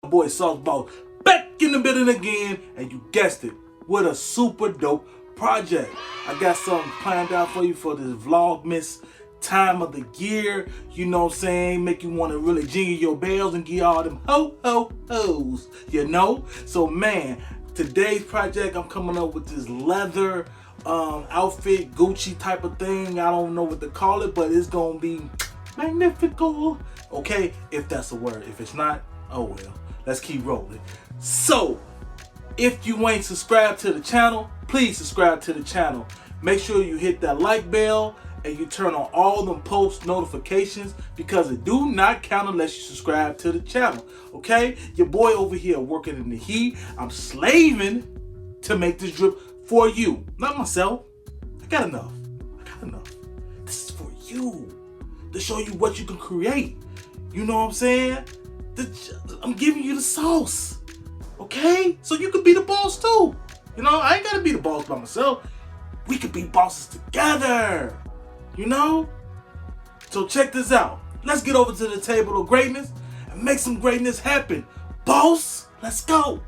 boy Sauceball back in the building again, and you guessed it, with a super dope project. I got something planned out for you for this Vlogmas time of the year. You know what I'm saying? Make you want to really jingle your bells and get all them ho-ho-hos, you know? So man, today's project, I'm coming up with this leather outfit, Gucci type of thing. I don't know what to call it, but it's gonna be magnifical. Okay, if that's a word. If it's not, oh well. Let's keep rolling. So, if you ain't subscribed to the channel, please subscribe to the channel. Make sure you hit that like bell and you turn on all them post notifications, because it do not count unless you subscribe to the channel. Okay? Your boy over here working in the heat. I'm slaving to make this drip for you. Not myself. I got enough. This is for you. To show you what you can create. You know what I'm saying? I'm giving you the sauce. Okay? So you could be the boss too. You know, I ain't gotta be the boss by myself. We could be bosses together. You know? So check this out. Let's get over to the table of greatness and make some greatness happen. Boss, let's go.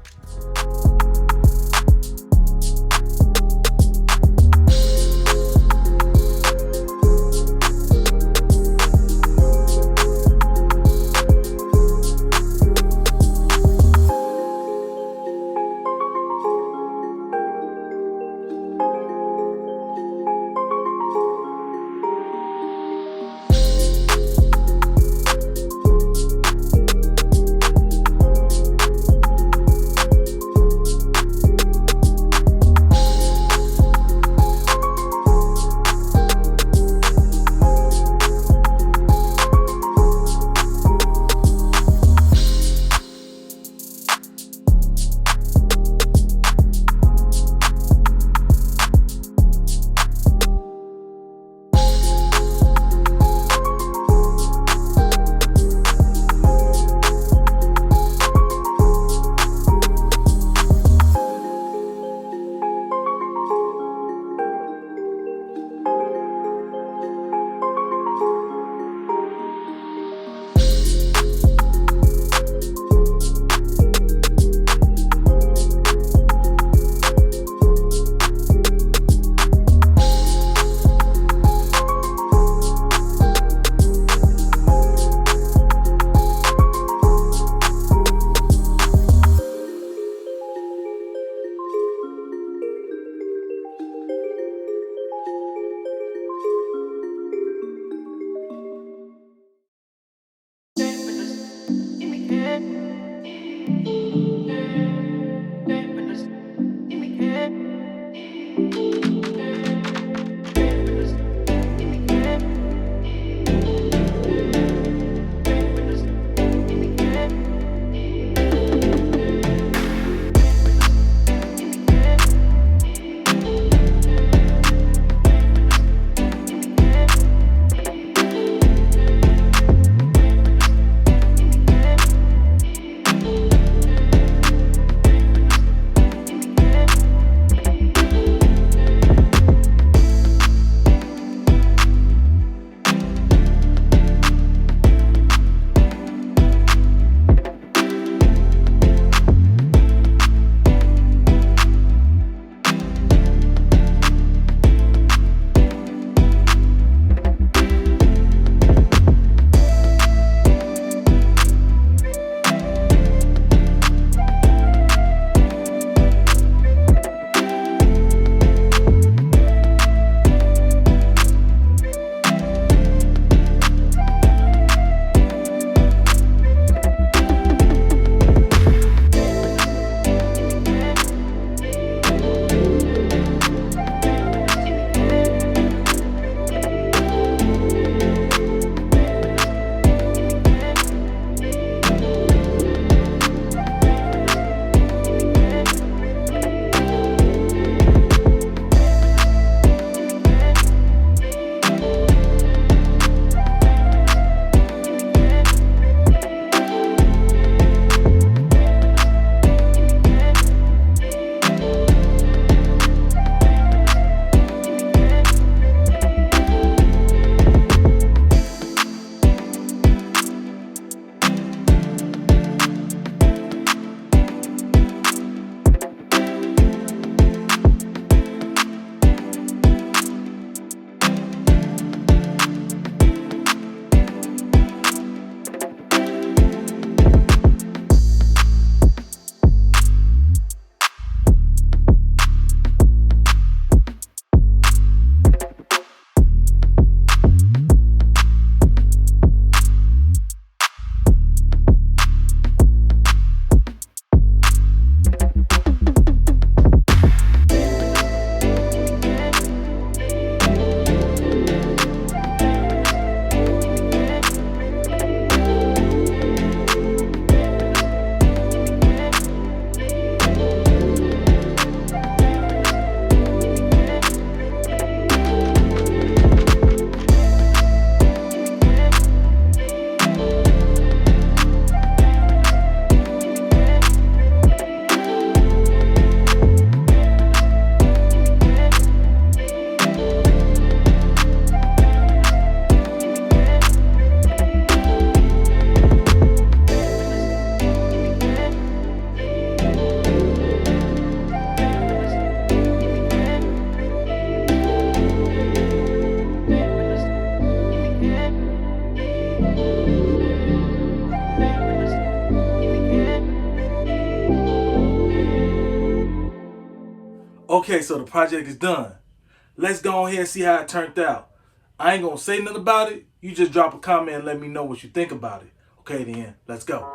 Okay, so the project is done. Let's go ahead and see how it turned out. I ain't gonna say nothing about it. You just drop a comment and let me know what you think about it. Okay then, let's go.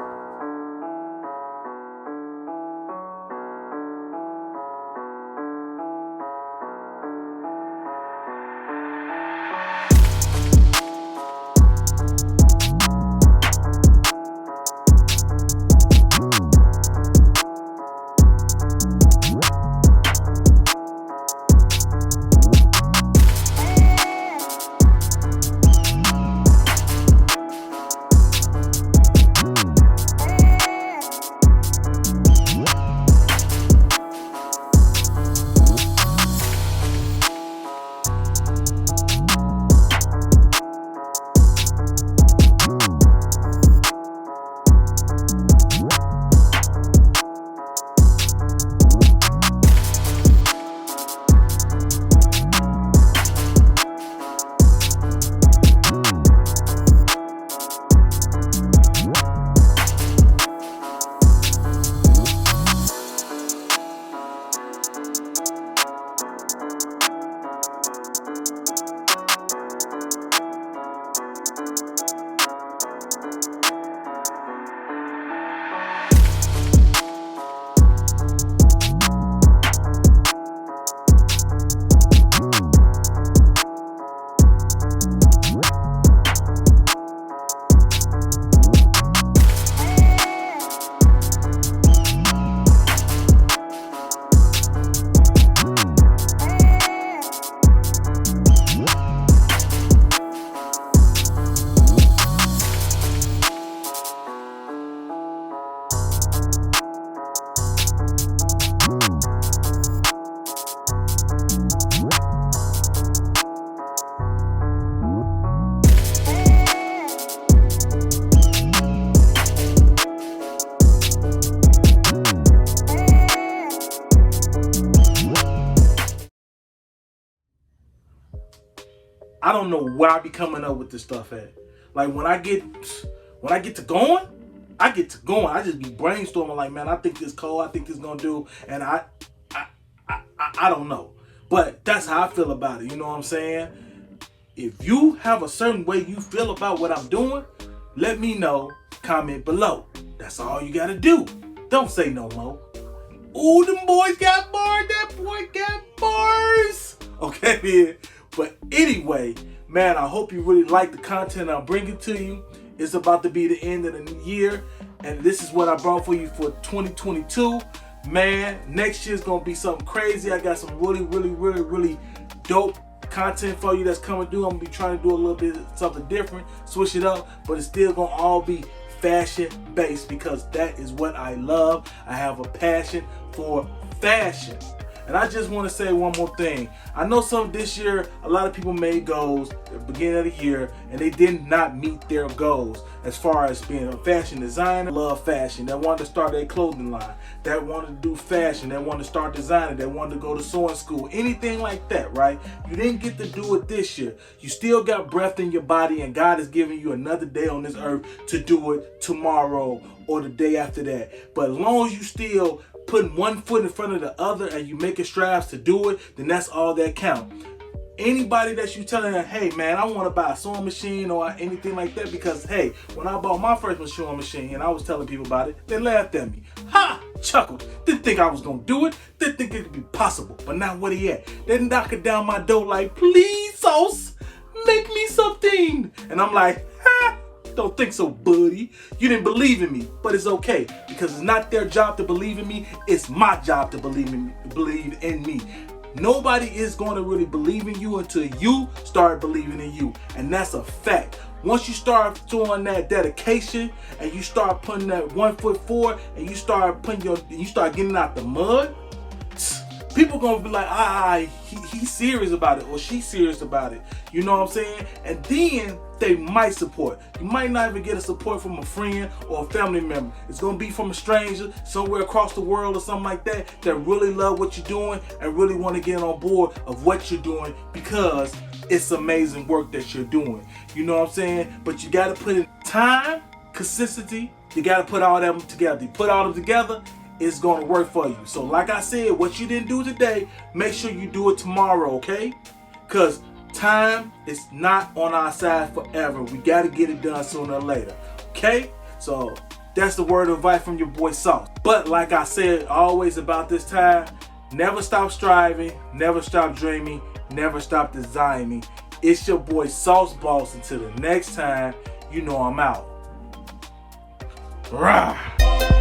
I don't know where I be coming up with this stuff at. Like when I get to going, I get to going. I just be brainstorming like, man, I think this cold, I think this gonna do, and I don't know. But that's how I feel about it. You know what I'm saying? If you have a certain way you feel about what I'm doing, let me know. Comment below. That's all you gotta do. Don't say no more. Ooh, them boys got bars. That boy got bars. Okay, man. But anyway, man, I hope you really like the content I'm bringing to you. It's about to be the end of the year, and this is what I brought for you for 2022. Man, next year's gonna be something crazy. I got some really dope content for you that's coming through. I'm gonna be trying to do a little bit of something different, switch it up, but it's still gonna all be fashion based because that is what I love. I have a passion for fashion. And I just want to say one more thing. I know this year, a lot of people made goals at the beginning of the year and they did not meet their goals as far as being a fashion designer, love fashion, that wanted to start their clothing line, that wanted to do fashion, that wanted to start designing, that wanted to go to sewing school, anything like that, right? You didn't get to do it this year. You still got breath in your body and God is giving you another day on this earth to do it tomorrow or the day after that. But as long as you still putting one foot in front of the other and you making strides to do it, then that's all that count. Anybody that you telling them, hey man, I want to buy a sewing machine or anything like that, because hey, when I bought my first sewing machine and I was telling people about it, they laughed at me. Ha! Chuckled. Didn't think I was gonna do it. Didn't think it could be possible. But now where he at? They knocking down my door like, please, sauce, make me something. And I'm like, ha! Don't think so, buddy. You didn't believe in me, but it's okay because it's not their job to believe in me. It's my job to believe in me. Nobody is going to really believe in you until you start believing in you, and that's a fact. Once you start doing that dedication and you start putting that 1 foot forward and you start getting out the mud, people gonna be like, he's serious about it or she's serious about it. You know what I'm saying? And then they might support. You might not even get a support from a friend or a family member. It's gonna be from a stranger somewhere across the world or something like that really love what you're doing and really want to get on board of what you're doing because it's amazing work that you're doing. You know what I'm saying? But you gotta put in time, consistency. You gotta put all them together. You put all them together, it's going to work for you. So like I said, what you didn't do today, make sure you do it tomorrow, okay? Because time is not on our side forever. We got to get it done sooner or later, okay? So that's the word of advice from your boy Sauce. But like I said always about this time, never stop striving, never stop dreaming, never stop designing. It's your boy Sauce Boss. Until the next time, you know I'm out. Rah!